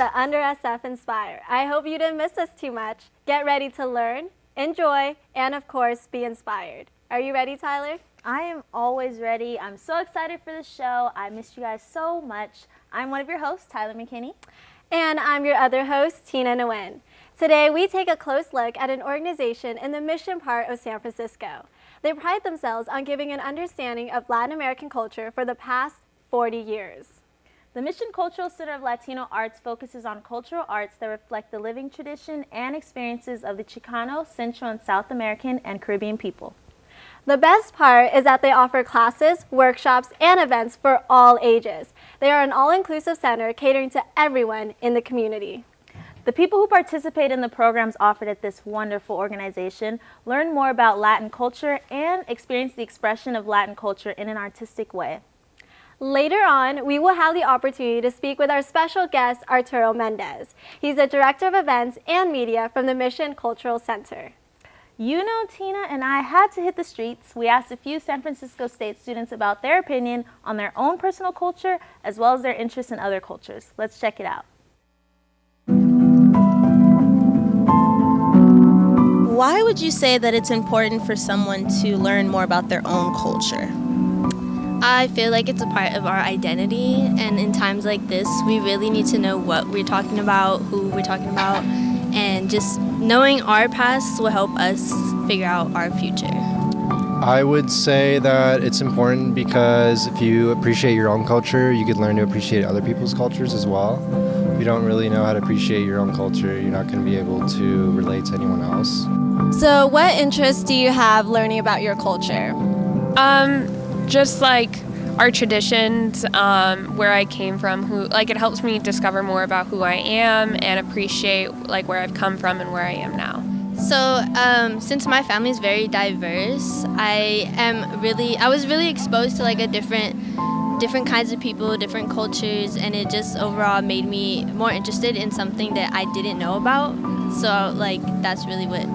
Vinyasa under SF Inspire. I hope you didn't miss us too much. Get ready to learn, enjoy, and of course, be inspired. Are you ready, Tyler? I am always ready. I'm so excited for the show. I missed you guys so much. I'm one of your hosts, Tyler McKinney. And I'm your other host, Tina Nguyen. Today, we take a close look at an organization in the mission part of San Francisco. They pride themselves on giving an understanding of Latin American culture for the past 40 years. The Mission Cultural Center of Latino Arts focuses on cultural arts that reflect the living tradition and experiences of the Chicano, Central, and South American and Caribbean people. The best part is that they offer classes, workshops, and events for all ages. They are an all-inclusive center catering to everyone in the community. The people who participate in the programs offered at this wonderful organization learn more about Latin culture and experience the expression of Latin culture in an artistic way. Later on, we will have the opportunity to speak with our special guest, Arturo Mendez. He's the Director of Events and Media from the Mission Cultural Center. You know, Tina and I had to hit the streets. We asked a few San Francisco State students about their opinion on their own personal culture, as well as their interest in other cultures. Let's check it out. Why would you say that it's important for someone to learn more about their own culture? I feel like it's a part of our identity, and in times like this, we really need to know what we're talking about, who we're talking about, and just knowing our past will help us figure out our future. I would say that it's important because if you appreciate your own culture, you could learn to appreciate other people's cultures as well. If you don't really know how to appreciate your own culture, you're not going to be able to relate to anyone else. So what interests do you have learning about your culture? Just like our traditions, where I came from, it helps me discover more about who I am and appreciate like where I've come from and where I am now. So since my family is very diverse, I was really exposed to like a different kinds of people, different cultures, and it just overall made me more interested in something that I didn't know about. So like that's really what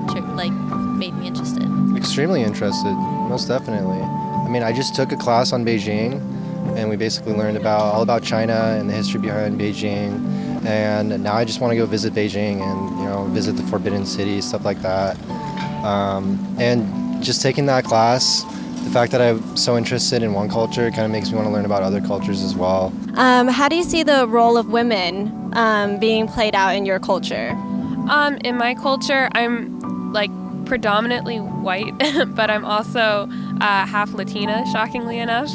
made me interested. Extremely interested, most definitely. I mean, I just took a class on Beijing, and we basically learned all about China and the history behind Beijing. And now I just want to go visit Beijing and, visit the Forbidden City, stuff like that. And just taking that class, the fact that I'm so interested in one culture kind of makes me want to learn about other cultures as well. How do you see the role of women being played out in your culture? In my culture, I'm predominantly white, but I'm also half Latina, shockingly enough.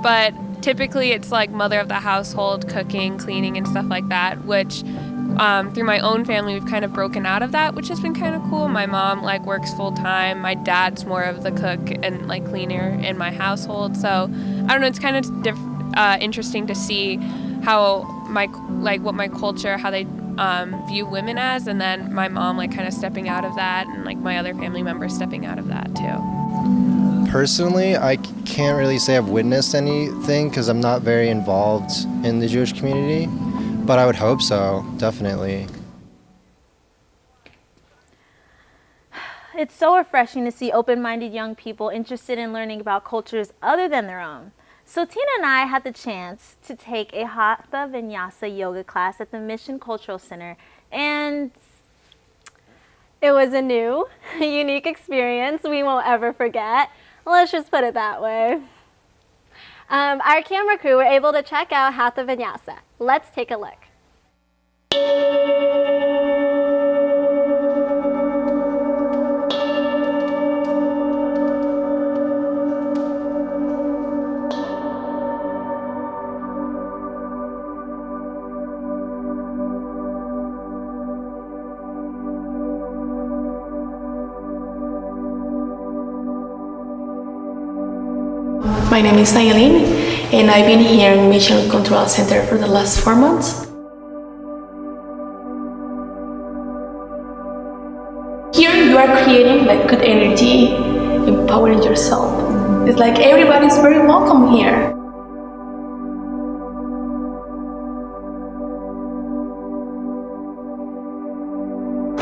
But typically it's like mother of the household, cooking, cleaning, and stuff like that, which through my own family, we've kind of broken out of that, which has been kind of cool. My mom works full time. My dad's more of the cook and cleaner in my household. So I don't know, it's kind of interesting to see how what my culture, how they view women as, and then my mom kind of stepping out of that, and my other family members stepping out of that too. Personally, I can't really say I've witnessed anything because I'm not very involved in the Jewish community, but I would hope so, definitely. It's so refreshing to see open-minded young people interested in learning about cultures other than their own. So Tina and I had the chance to take a Hatha Vinyasa yoga class at the Mission Cultural Center, and it was a new, unique experience we won't ever forget. Let's just put it that way. Our camera crew were able to check out Hatha Vinyasa. Let's take a look. My name is Nayelin, and I've been here in Mission Cultural Center for the last 4 months. Here you are creating good energy, empowering yourself. It's like everybody's very welcome here.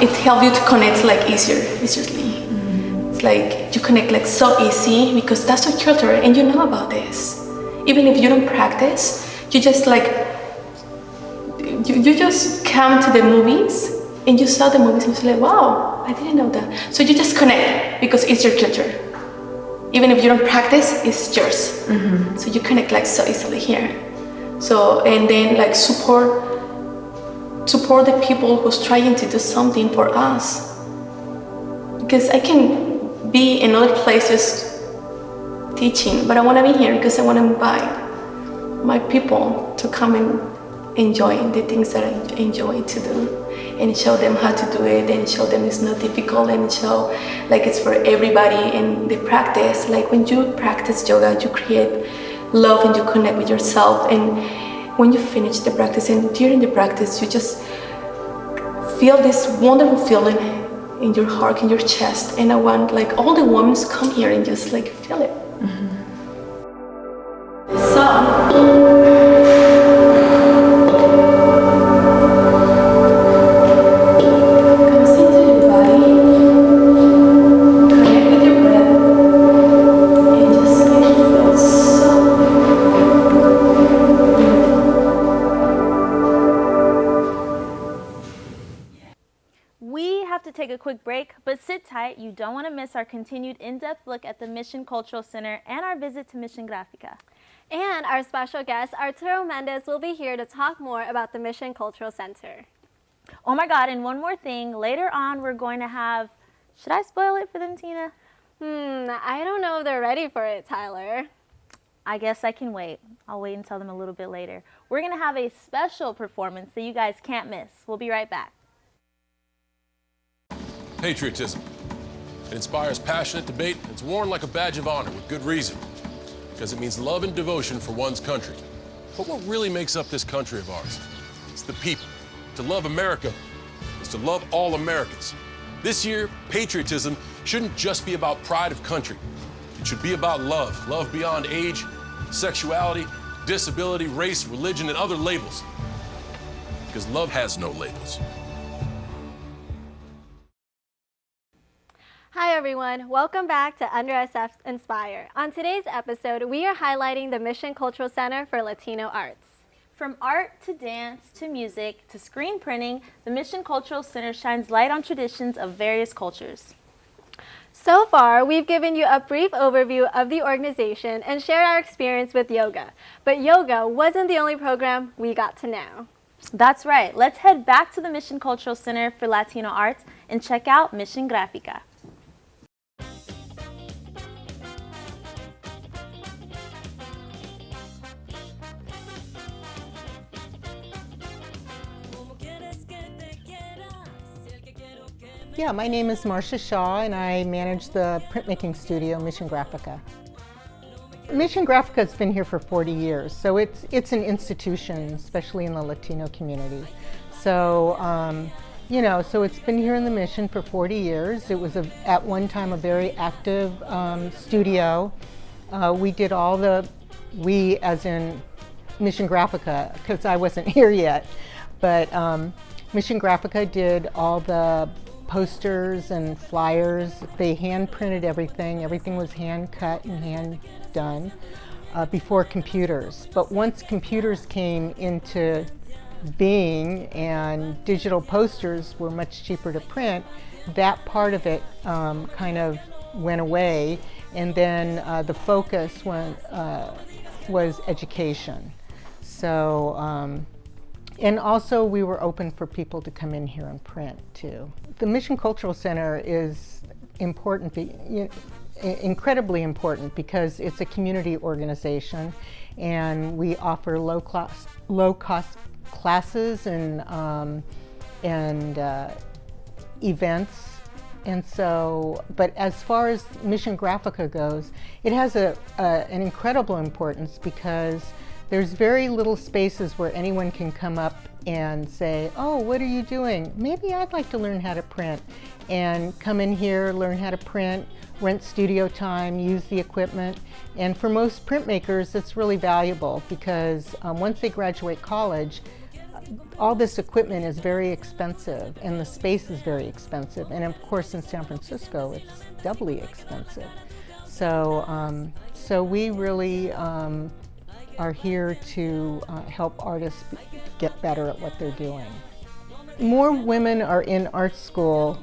It helps you to connect easily. It's you connect so easy because that's your culture and you know about this. Even if you don't practice, you just you just come to the movies and you saw the movies and you're like, wow, I didn't know that. So you just connect because it's your culture. Even if you don't practice, it's yours. So you connect like so easily here. So, and then like support the people who's trying to do something for us. Because I can be in other places teaching, but I want to be here because I want to invite my people to come and enjoy the things that I enjoy to do, and show them how to do it, and show them it's not difficult, and show like it's for everybody. And the practice, like when you practice yoga, you create love and you connect with yourself. And when you finish the practice and during the practice, you just feel this wonderful feeling in your heart, in your chest. And I want like all the women to come here and just like feel it. Take a quick break, but sit tight. You don't want to miss our continued in-depth look at the Mission Cultural Center and our visit to Mission Grafica. And our special guest, Arturo Mendez, will be here to talk more about the Mission Cultural Center. Oh my God, and one more thing. Later on, we're going to have, should I spoil it for them, Tina? I don't know if they're ready for it, Tyler. I guess I can wait. I'll wait and tell them a little bit later. We're going to have a special performance that you guys can't miss. We'll be right back. Patriotism. It inspires passionate debate. It's worn like a badge of honor with good reason, because it means love and devotion for one's country. But what really makes up this country of ours? It's the people. To love America is to love all Americans. This year, patriotism shouldn't just be about pride of country. It should be about love. Love beyond age, sexuality, disability, race, religion, and other labels. Because love has no labels. Hi everyone, welcome back to Under SF's Inspire. On today's episode, we are highlighting the Mission Cultural Center for Latino Arts. From art to dance to music to screen printing, the Mission Cultural Center shines light on traditions of various cultures. So far, we've given you a brief overview of the organization and shared our experience with yoga. But yoga wasn't the only program we got to know. That's right. Let's head back to the Mission Cultural Center for Latino Arts and check out Mission Grafica. Yeah, my name is Marcia Shaw and I manage the printmaking studio, Mission Grafica. Mission Grafica has been here for 40 years, so it's an institution, especially in the Latino community. So, so it's been here in the Mission for 40 years. It was at one time a very active studio. We as in Mission Grafica, because I wasn't here yet, but Mission Grafica did all the posters and flyers. They hand printed everything. Everything was hand cut and hand done before computers. But once computers came into being and digital posters were much cheaper to print, that part of it kind of went away. And then the focus was education. So, and also we were open for people to come in here and print too. The Mission Cultural Center is important, incredibly important, because it's a community organization and we offer low cost classes and events. And so, but as far as Mission Grafica goes, it has an incredible importance because there's very little spaces where anyone can come up and say, oh, what are you doing? Maybe I'd like to learn how to print. And come in here, learn how to print, rent studio time, use the equipment. And for most printmakers, it's really valuable because once they graduate college, all this equipment is very expensive and the space is very expensive. And of course in San Francisco, it's doubly expensive. So, so we really are here to help artists get better at what they're doing. More women are in art school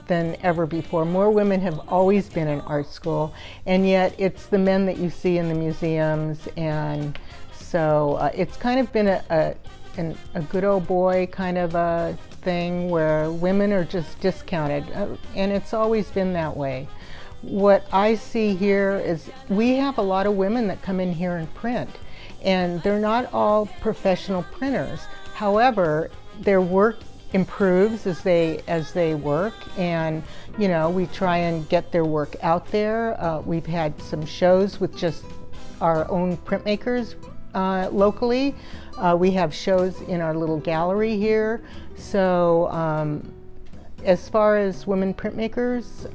than ever before. More women have always been in art school, and yet it's the men that you see in the museums, and so it's kind of been a good old boy kind of a thing where women are just discounted, and it's always been that way. What I see here is we have a lot of women that come in here and print, and they're not all professional printers. However, their work improves as they work, and you know, we try and get their work out there. We've had some shows with just our own printmakers locally. We have shows in our little gallery here. So as far as women printmakers,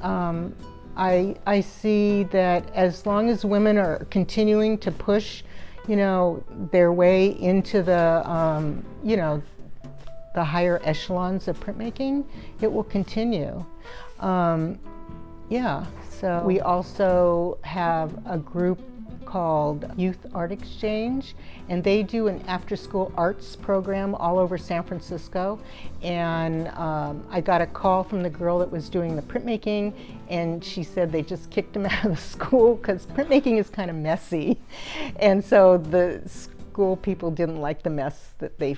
I see that as long as women are continuing to push, you know, their way into the, you know, the higher echelons of printmaking, it will continue. Yeah, so we also have a group called Youth Art Exchange, and they do an after-school arts program all over San Francisco. And I got a call from the girl that was doing the printmaking, and she said they just kicked them out of the school because printmaking is kind of messy. And so the school people didn't like the mess that they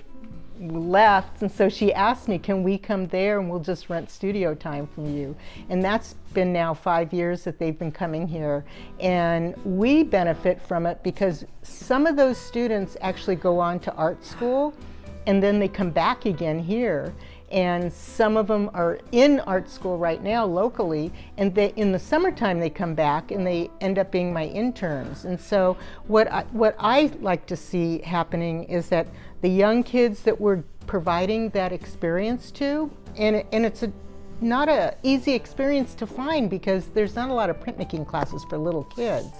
left, and so she asked me, can we come there and we'll just rent studio time from you? And that's been now 5 years that they've been coming here, and we benefit from it because some of those students actually go on to art school and then they come back again here, and some of them are in art school right now locally, and they, in the summertime they come back and they end up being my interns. And so what I like to see happening is that the young kids that we're providing that experience to, and it's not an easy experience to find because there's not a lot of printmaking classes for little kids.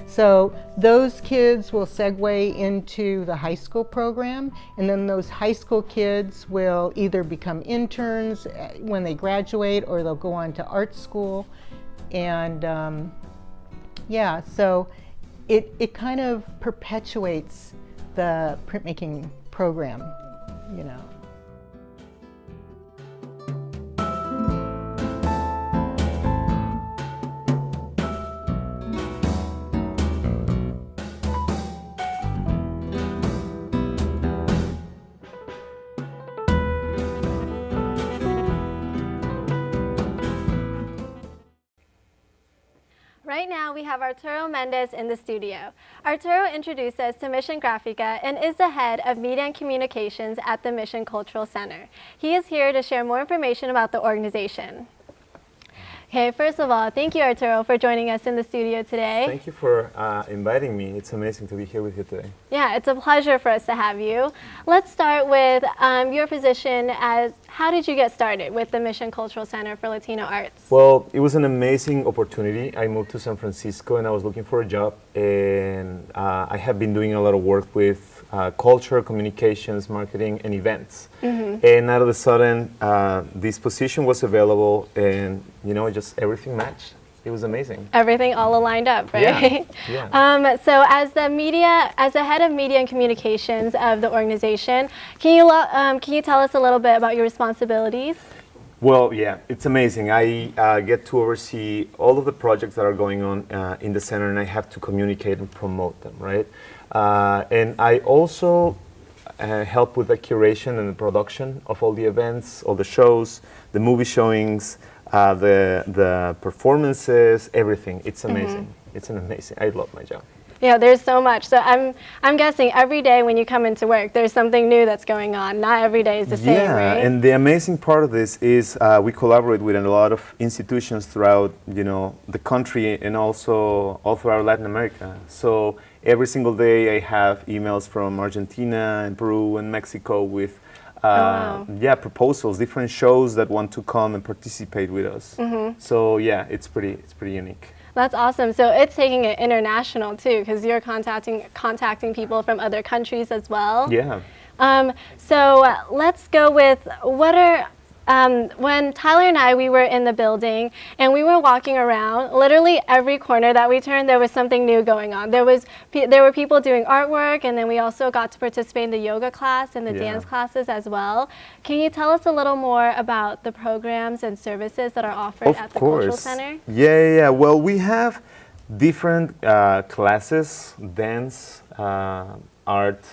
So those kids will segue into the high school program, and then those high school kids will either become interns when they graduate, or they'll go on to art school. And yeah, so it kind of perpetuates the printmaking program, you know. Right now, we have Arturo Mendez in the studio. Arturo introduced us to Mission Grafica and is the head of Media and Communications at the Mission Cultural Center. He is here to share more information about the organization. Okay, first of all, thank you, Arturo, for joining us in the studio today. Thank you for inviting me. It's amazing to be here with you today. Yeah, it's a pleasure for us to have you. Let's start with your position as, how did you get started with the Mission Cultural Center for Latino Arts? Well, it was an amazing opportunity. I moved to San Francisco and I was looking for a job, and I have been doing a lot of work with culture, communications, marketing, and events. Mm-hmm. And out of the sudden, this position was available, and you know, just everything matched. It was amazing. Everything all aligned up, right? Yeah. Yeah. So as the head of media and communications of the organization, can you tell us a little bit about your responsibilities? Well, yeah, it's amazing. I get to oversee all of the projects that are going on in the center, and I have to communicate and promote them, right? And I also help with the curation and the production of all the events, all the shows, the movie showings, the performances, everything. It's amazing. Mm-hmm. It's amazing. I love my job. Yeah, there's so much. So I'm guessing every day when you come into work, there's something new that's going on. Not every day is the same, right? Yeah, and the amazing part of this is we collaborate with a lot of institutions throughout, you know, the country, and also all throughout Latin America. So every single day I have emails from Argentina and Peru and Mexico with proposals, different shows that want to come and participate with us. Mm-hmm. So yeah, it's pretty unique. That's awesome. So it's taking it international too, because you're contacting people from other countries as well. Yeah. So let's go with, what are When Tyler and we were in the building and we were walking around, literally every corner that we turned, there was something new going on. There were people doing artwork, and then we also got to participate in the yoga class and the dance classes as well. Can you tell us a little more about the programs and services that are offered at the Cultural Center? Yeah. Well, we have different classes: dance, art,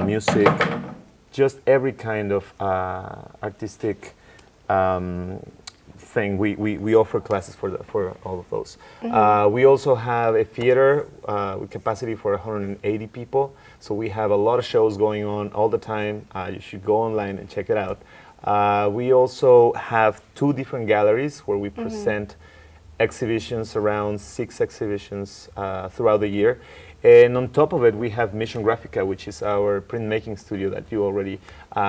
music, just every kind of artistic thing. We offer classes for all of those. We also have a theater with capacity for 180 people. So we have a lot of shows going on all the time. You should go online and check it out. We also have 2 different galleries where we present exhibitions, around 6 exhibitions throughout the year. And on top of it, we have Mission Grafica, which is our printmaking studio that you already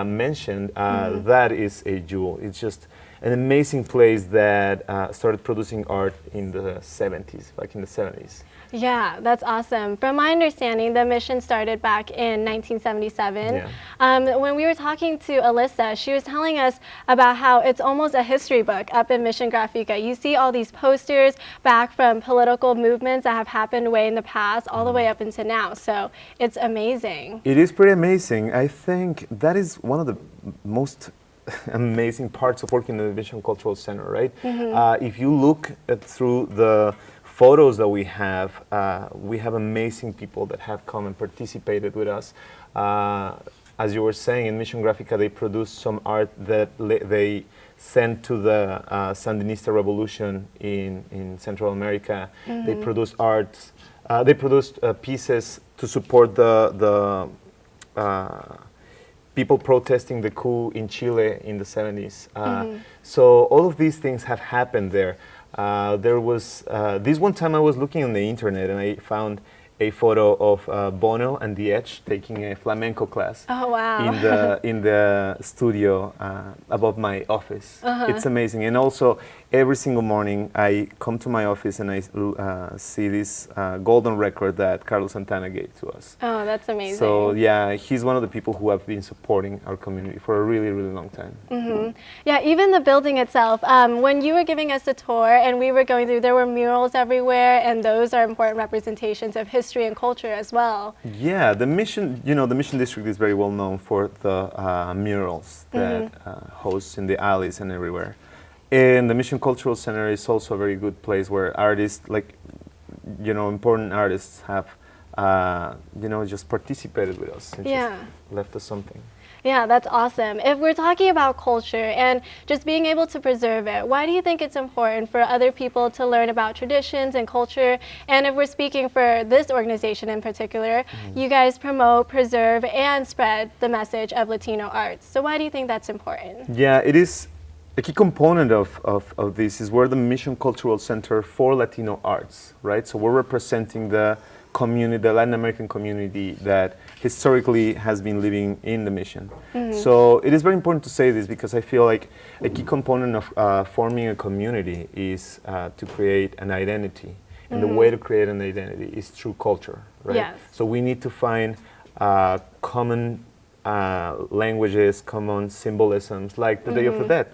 mentioned. That is a jewel. It's just an amazing place that started producing art in the 70s, back in the 70s. Yeah, that's awesome. From my understanding, the mission started back in 1977. Yeah. When we were talking to Alyssa, she was telling us about how it's almost a history book up in Mission Grafica. You see all these posters back from political movements that have happened way in the past, all the way up into now. So it's amazing. It is pretty amazing. I think that is one of the most amazing parts of working in the Mission Cultural Center, right? If you look through the photos that we have amazing people that have come and participated with us. As you were saying, in Mission Grafica, they produced some art that they sent to the Sandinista revolution in Central America. They produced art. They produced pieces to support the people protesting the coup in Chile in the 70s. So all of these things have happened there. There was this one time I was looking on the internet and I found a photo of Bono and The Edge taking a flamenco class. Oh, wow. in the studio above my office. It's amazing. And also every single morning I come to my office and I see this golden record that Carlos Santana gave to us. Oh, that's amazing. So yeah, he's one of the people who have been supporting our community for a really, really long time. Yeah, even the building itself. When you were giving us a tour and we were going through, there were murals everywhere, and those are important representations of history and culture as well. Yeah, the Mission, the Mission District is very well known for the murals that hosts in the alleys and everywhere. And the Mission Cultural Center is also a very good place where artists, like, important artists have, just participated with us and just left us something. Yeah, that's awesome. If we're talking about culture and just being able to preserve it, why do you think it's important for other people to learn about traditions and culture? And if we're speaking for this organization in particular, you guys promote, preserve, and spread the message of Latino arts. So why do you think that's important? Yeah, it is. A key component of this is we're the Mission Cultural Center for Latino Arts, right? So we're representing the community, the Latin American community that historically has been living in the mission. So it is very important to say this because I feel like a key component of forming a community is to create an identity. And the way to create an identity is through culture, right? Yes. So we need to find common languages, common symbolisms, like the Day of the Dead,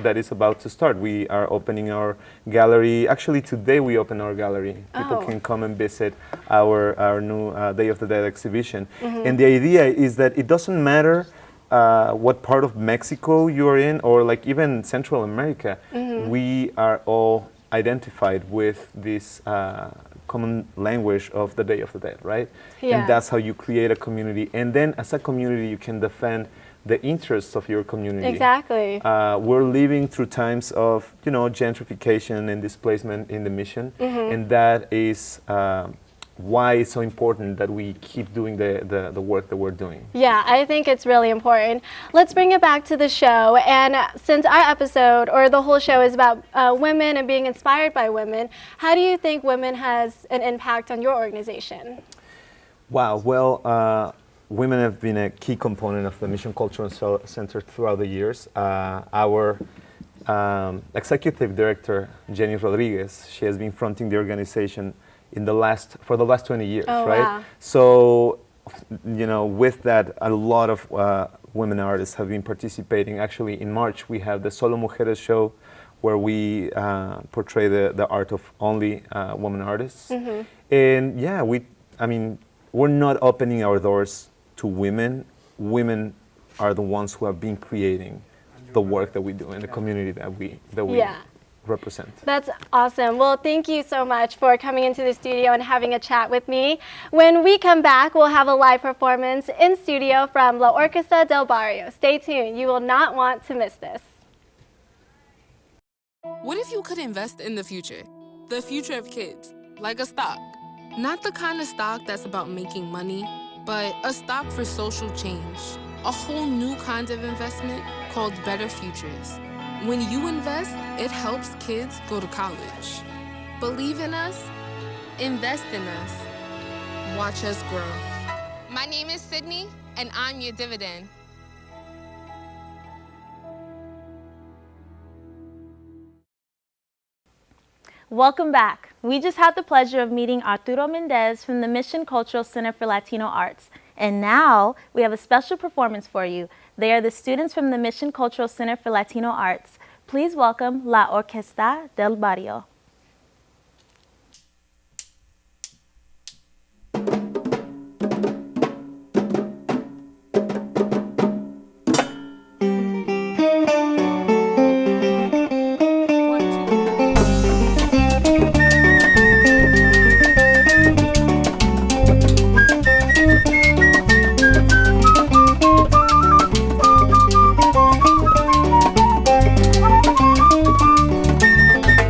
that is about to start. We are opening our gallery. Actually, today we open our gallery. People can come and visit our new Day of the Dead exhibition. And the idea is that it doesn't matter what part of Mexico you're in, or like even Central America, we are all identified with this common language of the Day of the Dead, right? Yeah. And that's how you create a community. And then as a community, you can defend the interests of your community. Exactly. We're living through times of, gentrification and displacement in the mission. And that is why it's so important that we keep doing the work that we're doing. Yeah, I think it's really important. Let's bring it back to the show. And since our episode, or the whole show, is about women and being inspired by women, how do you think women has an impact on your organization? Wow, well, women have been a key component of the Mission Cultural Center throughout the years. Our executive director, Jenny Rodriguez, she has been fronting the organization for the last 20 years, right? Wow. So with that, a lot of women artists have been participating. Actually, in March, we have the Solo Mujeres show, where we portray the art of only women artists. And yeah, we're not opening our doors to women. Women are the ones who have been creating the work that we do in the community that we represent. That's awesome. Well, thank you so much for coming into the studio and having a chat with me. When we come back, we'll have a live performance in studio from La Orquesta del Barrio. Stay tuned. You will not want to miss this. What if you could invest in the future of kids, like a stock? Not the kind of stock that's about making money, but a stock for social change. A whole new kind of investment called Better Futures. When you invest, it helps kids go to college. Believe in us, invest in us, watch us grow. My name is Sydney, and I'm your dividend. Welcome back. We just had the pleasure of meeting Arturo Mendez from the Mission Cultural Center for Latino Arts. And now we have a special performance for you. They are the students from the Mission Cultural Center for Latino Arts. Please welcome La Orquesta del Barrio.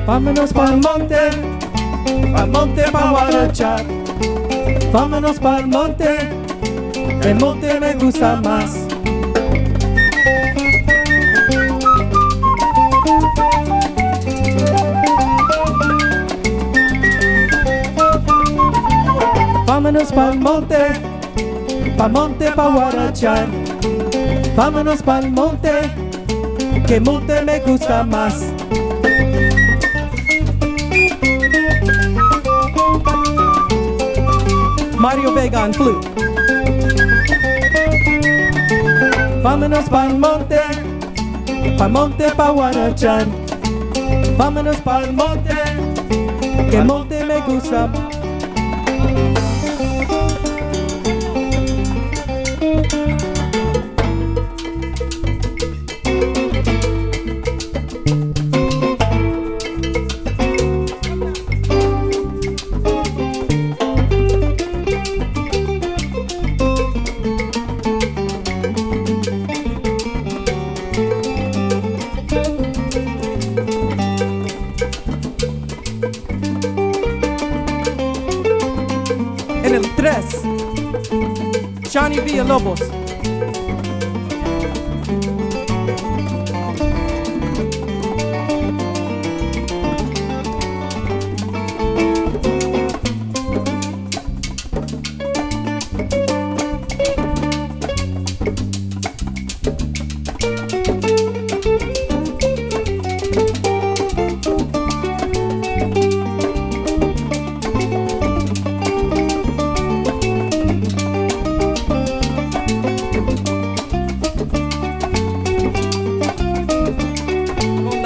Vámonos pa'l monte pa' guarachar. Vámonos pa'l monte, el monte me gusta más. Vámonos pa'l monte pa' guarachar. Vámonos pa'l monte, que monte me gusta más. Mario Vega on flute. Vámonos pa'l monte pa' guarachar. Vámonos pa'l monte, que el monte me gusta. En el 3, Johnny Villalobos.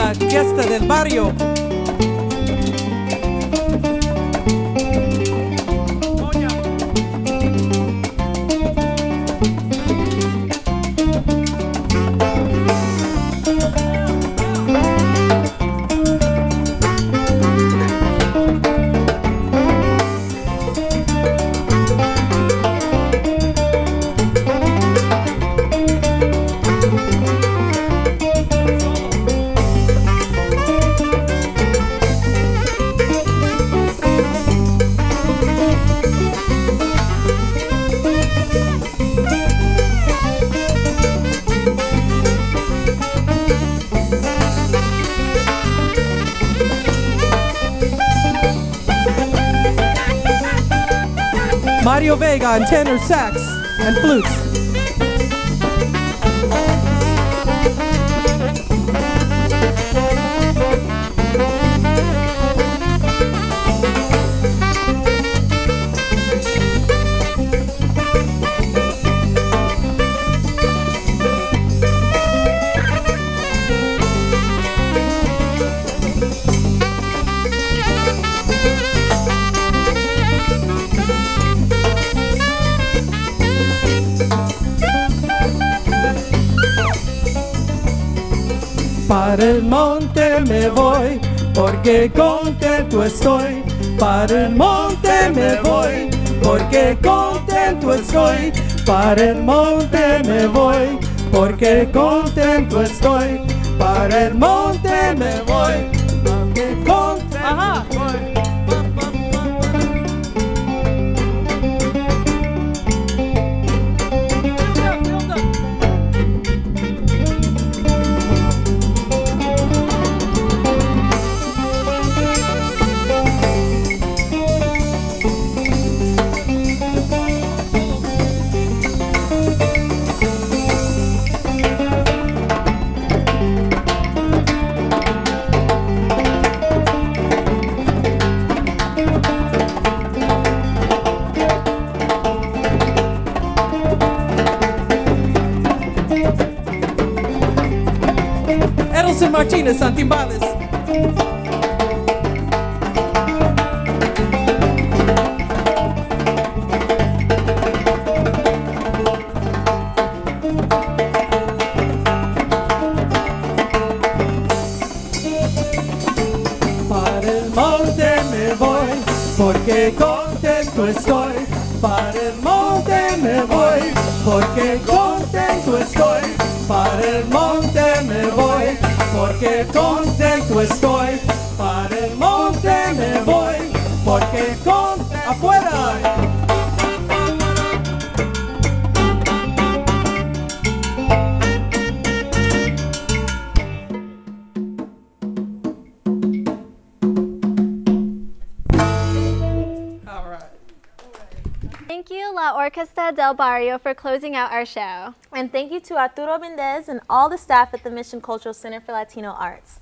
Orquesta del Barrio. Mario Vega on tenor sax and flutes. para el monte me voy, porque contento estoy. Para el monte me voy, porque contento estoy. Para el monte me voy, porque contento estoy. Para el monte me voy, porque contento estoy. Edelson Martinez on timbales. Para el monte me voy, porque contento estoy. Para el monte me voy, porque contento estoy. Para el monte me voy, porque contento estoy. Para el monte me voy, porque afuera. Thank you, La Orquesta del Barrio, for closing out our show. And thank you to Arturo Mendez and all the staff at the Mission Cultural Center for Latino Arts.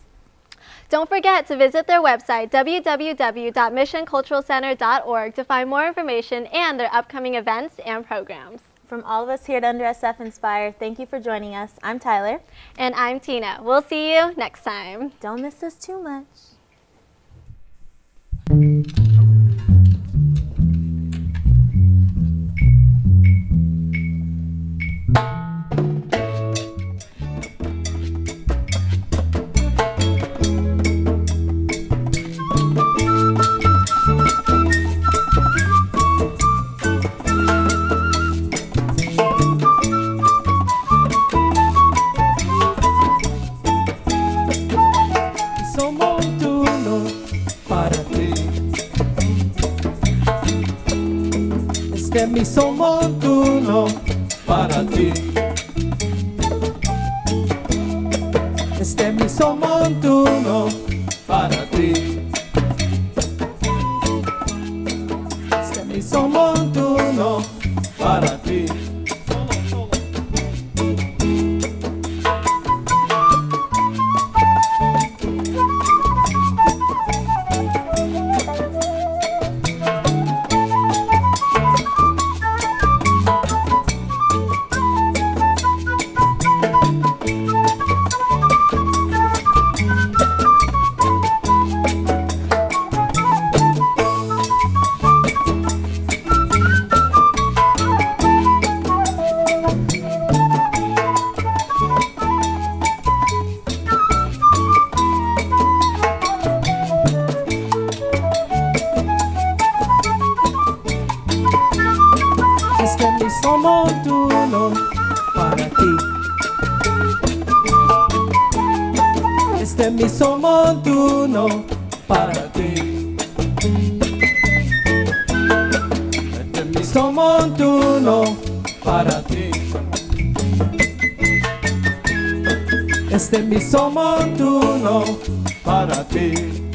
Don't forget to visit their website, www.missionculturalcenter.org, to find more information and their upcoming events and programs. From all of us here at Under SF Inspire, thank you for joining us. I'm Tyler. And I'm Tina. We'll see you next time. Don't miss us too much. Somos uno para ti. Este es mi somos uno para ti. Este es mi somos uno para ti. Este es mi somos uno para ti. Este es mi somos uno para ti. Este es mi somos uno para ti. Este es mi somos uno para ti. Este es mi somos uno para ti.